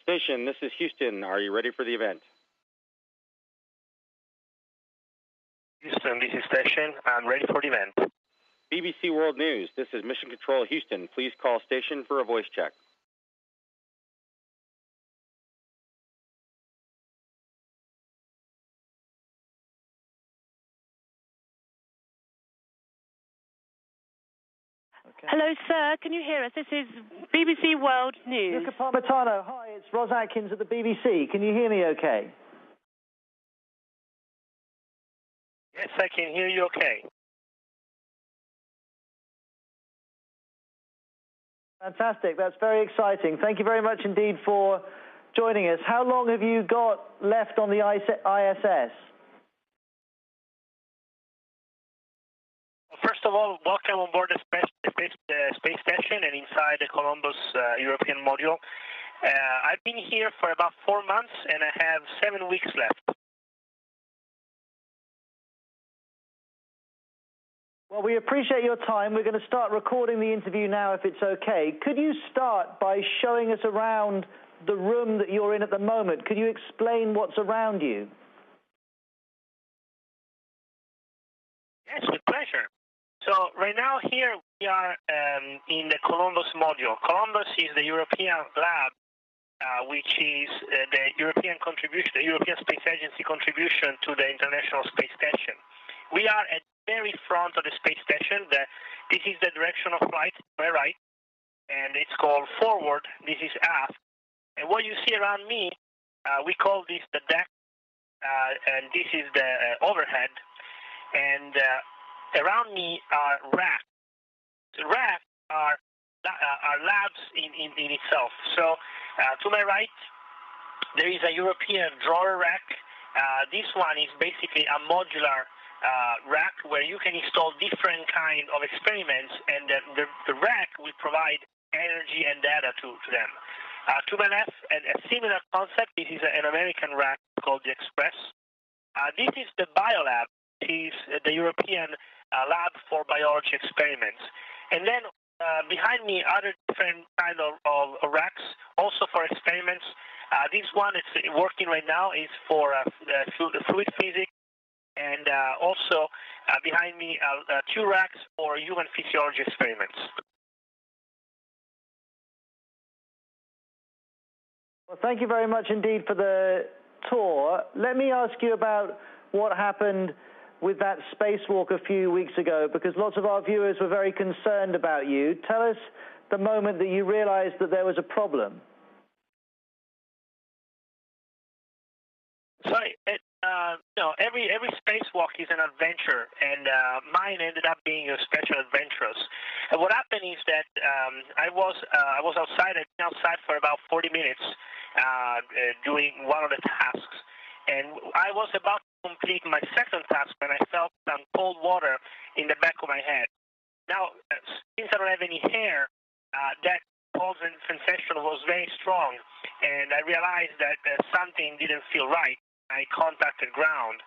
Station, this is Houston. Are you ready for the event? Houston, this is Station. I'm ready for the event. BBC World News, this is Mission Control Houston. Please call station for a voice check. Okay. Hello, sir. Can you hear us? This is BBC World News. Luca Parmitano, hi, it's Ros Atkins at the BBC. Can you hear me okay? Yes, I can hear you okay. Fantastic. That's very exciting. Thank you very much indeed for joining us. How long have you got left on the ISS? First of all, welcome on board the space station and inside the Columbus European module. I've been here for about 4 months and I have 7 weeks left. Well, we appreciate your time. We're going to start recording the interview now if it's okay. Could you start by showing us around the room that you're in at the moment? Could you explain what's around you? Yes, with pleasure. So right now here we are in the Columbus module. Columbus is the European lab, which is the European contribution, the European Space Agency contribution to the International Space Station. We are at the very front of the space station. This is the direction of flight to my right, and it's called forward. This is aft. And what you see around me, we call this the deck, and this is the overhead. And around me are racks. The racks are labs in itself. So to my right, there is a European drawer rack. This one is basically a modular rack where you can install different kind of experiments, and the rack will provide energy and data to them. To my left, a similar concept. This is an American rack called the Express. This is the biolab. Is the European lab for biology experiments. And then behind me, other different kind of racks, also for experiments. This one is working right now is for fluid physics, and also behind me, 2 racks for human physiology experiments. Well, thank you very much indeed for the tour. Let me ask you about what happened with that spacewalk a few weeks ago, because lots of our viewers were very concerned about you. Tell us the moment that you realized that there was a problem. So, every spacewalk is an adventure, and mine ended up being especially adventurous. And what happened is that I was outside. I'd been outside for about 40 minutes doing one of the tasks, and I was about to complete my second task when I felt some cold water in the back of my head. Now, since I don't have any hair, that cold sensation was very strong, and I realized that something didn't feel right. I contacted ground,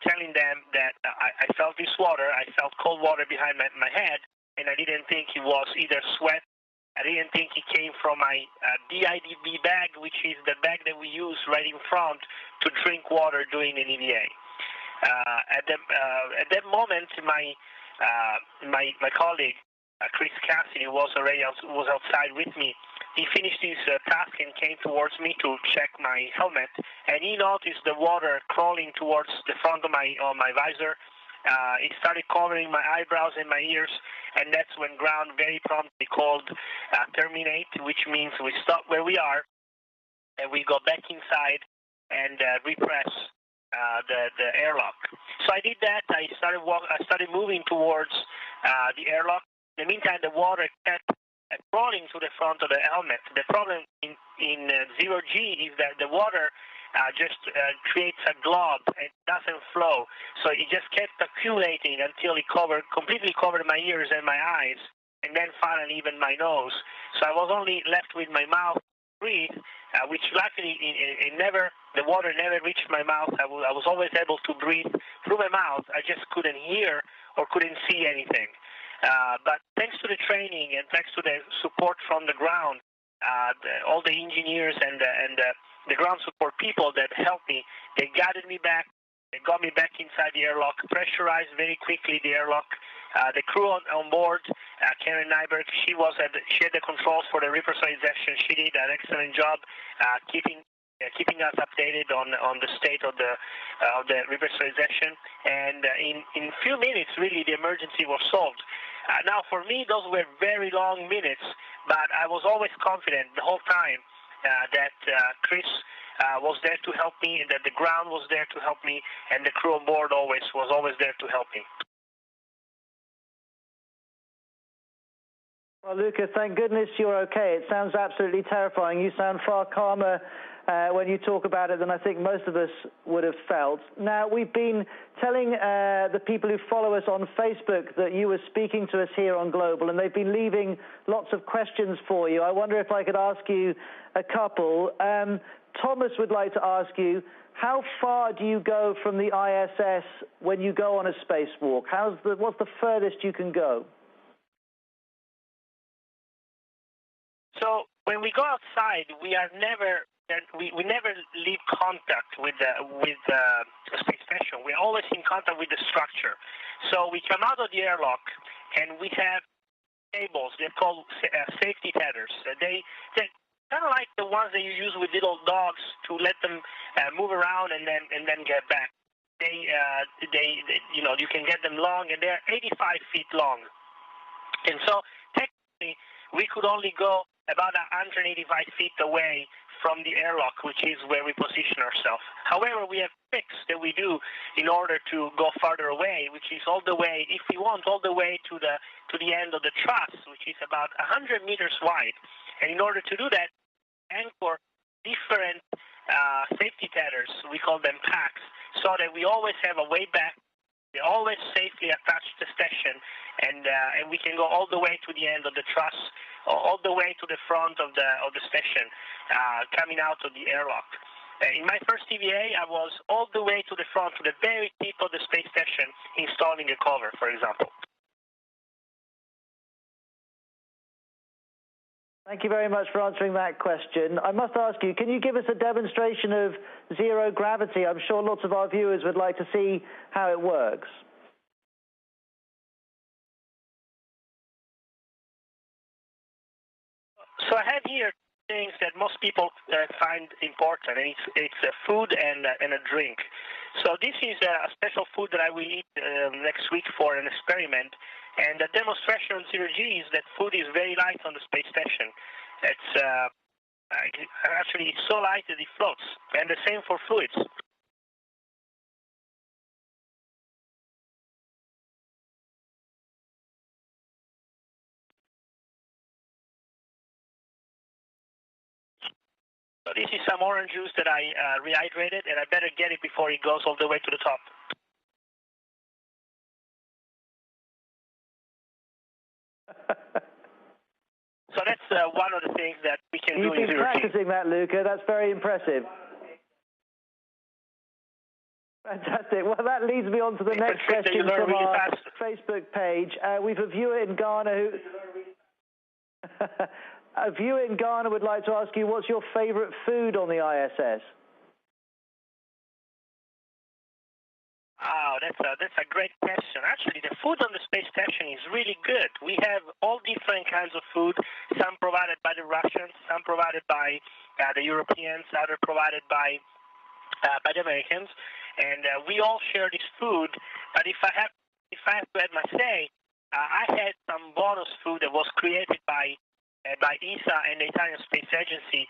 telling them that I felt this water. I felt cold water behind my head, and I didn't think it was either sweat. I didn't think it came from my DIDB bag, which is the bag that we use right in front to drink water during an EVA. At that moment, my colleague Chris Cassidy was outside with me. He finished his task and came towards me to check my helmet, and he noticed the water crawling towards the front of my visor. It started covering my eyebrows and my ears, and that's when ground very promptly called terminate, which means we stop where we are, and we go back inside and repress the airlock. So I did that. I started moving towards the airlock. In the meantime, the water kept crawling to the front of the helmet. The problem in zero G is that the water just creates a glob and doesn't flow. So it just kept accumulating until it completely covered my ears and my eyes, and then finally even my nose. So I was only left with my mouth to breathe, which luckily the water never reached my mouth. I was always able to breathe through my mouth. I just couldn't hear or couldn't see anything. But thanks to the training and thanks to the support from the ground, all the engineers and the ground support people that helped me. They guided me back. They got me back inside the airlock, pressurized very quickly the airlock. The crew on board, Karen Nyberg, she had the controls for the repressurization. She did an excellent job keeping us updated on the state of the repressurization. And in a few minutes, really, the emergency was solved. Now, for me, those were very long minutes, but I was always confident the whole time that Chris was there to help me, and that the ground was there to help me, and the crew on board was always there to help me. Well, Luca, thank goodness you're okay. It sounds absolutely terrifying. You sound far calmer when you talk about it than I think most of us would have felt. Now, we've been telling the people who follow us on Facebook that you were speaking to us here on Global, and they've been leaving lots of questions for you. I wonder if I could ask you a couple. Thomas would like to ask you, how far do you go from the ISS when you go on a spacewalk? What's the furthest you can go? So when we go outside, we never leave contact with the space station. We're always in contact with the structure. So we come out of the airlock, and we have cables. They're called safety tethers. They're kind of like the ones that you use with little dogs to let them move around and then get back. You can get them long, and they're 85 feet long. And so technically, we could only go about 185 feet away from the airlock, which is where we position ourselves. However, we have tricks that we do in order to go farther away, which is all the way, if we want, all the way to the end of the truss, which is about 100 meters wide. And in order to do that, anchor different safety tethers, we call them packs, so that we always have a way back. We always safely attach the station, and we can go all the way to the end of the truss, all the way to the front of the station, coming out of the airlock. In my first TVA, I was all the way to the front, to the very tip of the space station, installing a cover, for example. Thank you very much for answering that question. I must ask you, can you give us a demonstration of zero gravity? I'm sure lots of our viewers would like to see how it works. So I have here things that most people find important, and it's a food and a drink. So this is a special food that I will eat next week for an experiment. And the demonstration on zero G is that food is very light on the space station. It's actually it's so light that it floats, and the same for fluids. So this is some orange juice that I rehydrated, and I better get it before it goes all the way to the top. So that's one of the things that we can do in zero G. You've been practicing that, Luca. That's very impressive. Fantastic. Well, that leads me on to the next question from our Facebook page. We've a viewer in Ghana who... A viewer in Ghana would like to ask you, what's your favorite food on the ISS? Oh, that's a great question. Actually, the food on the space station is really good. We have all different kinds of food, some provided by the Russians, some provided by the Europeans, others provided by the Americans, and we all share this food. But if I have to add my say, I had some bonus food that was created by ESA and the Italian Space Agency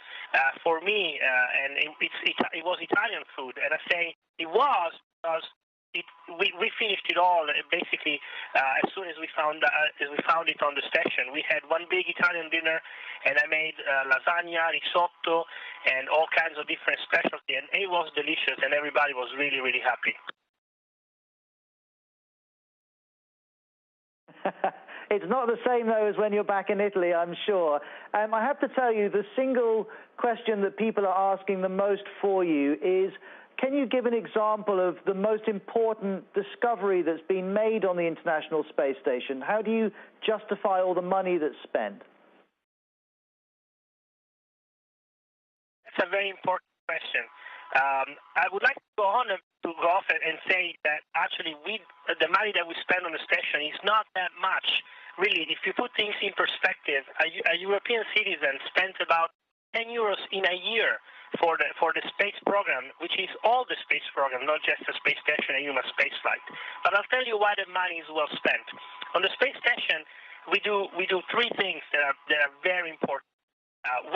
for me, and it was Italian food. And I say it was because we finished it all basically as soon as we found it on the station. We had one big Italian dinner, and I made lasagna, risotto, and all kinds of different specialties, and it was delicious, and everybody was really, really happy. It's not the same, though, as when you're back in Italy, I'm sure. I have to tell you, the single question that people are asking the most for you is, can you give an example of the most important discovery that's been made on the International Space Station? How do you justify all the money that's spent? That's a very important question. I would like to go on and say that actually the money that we spend on the station is not that much. Really, if you put things in perspective, a European citizen spends about 10 euros in a year for the space program, which is all the space program, not just the space station and human space flight. But I'll tell you why the money is well spent. On the space station, we do three things that are very important.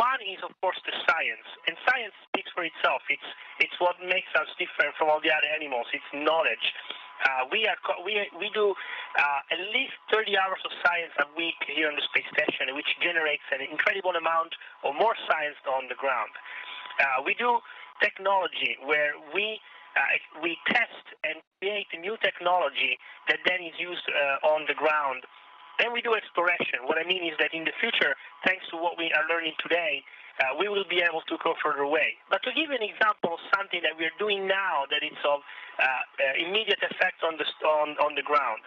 One is, of course, the science, and science speaks for itself. It's what makes us different from all the other animals. It's knowledge. We do at least 30 hours of science a week here on the space station, which generates an incredible amount of more science on the ground. We do technology where we test and create new technology that then is used on the ground. Then we do exploration. What I mean is that in the future, thanks to what we are learning today, we will be able to go further away. But to give you an example of something that we are doing now that is of immediate effect on the ground,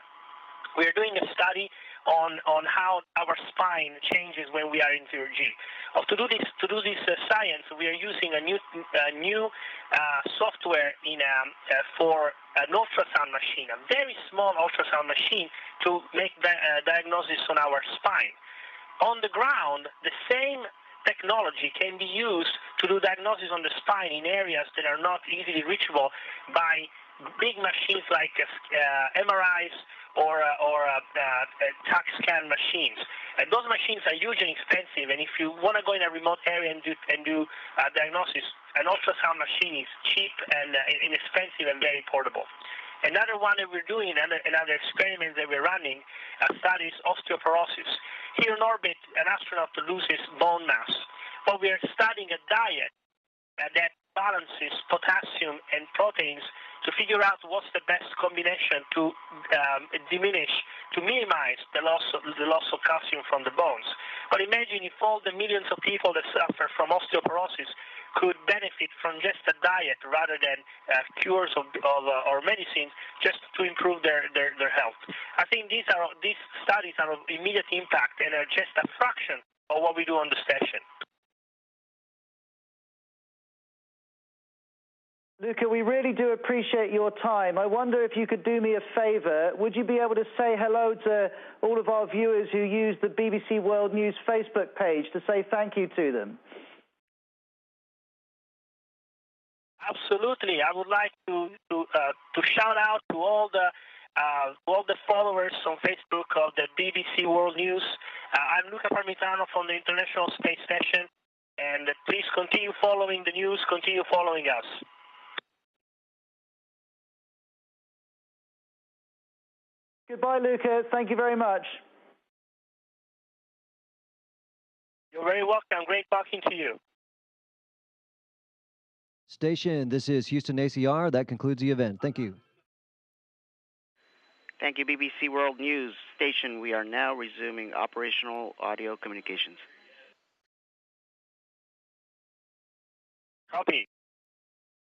we are doing a study on how our spine changes when we are in 0G. To do this science, we are using a new software for an ultrasound machine, a very small ultrasound machine to make diagnosis on our spine. On the ground, the same technology can be used to do diagnosis on the spine in areas that are not easily reachable by big machines like MRIs or TAC scan machines. And those machines are hugely expensive, and if you want to go in a remote area and do diagnosis, an ultrasound machine is cheap and inexpensive and very portable. Another one that we're doing, another experiment that we're running, studies osteoporosis. Here in orbit, an astronaut loses bone mass. But we are studying a diet that balances potassium and proteins to figure out what's the best combination to minimize the loss of calcium from the bones. But imagine if all the millions of people that suffer from osteoporosis could benefit from just a diet rather than cures or medicines just to improve their health. I think these studies are of immediate impact and are just a fraction of what we do on the station. Luca, we really do appreciate your time. I wonder if you could do me a favor. Would you be able to say hello to all of our viewers who use the BBC World News Facebook page to say thank you to them? Absolutely. I would like to shout out to all the followers on Facebook of the BBC World News. I'm Luca Parmitano from the International Space Station, and please continue following the news, continue following us. Goodbye, Luca. Thank you very much. You're very welcome. Great talking to you. Station, this is Houston ACR. That concludes the event. Thank you. Thank you, BBC World News Station. We are now resuming operational audio communications. Copy.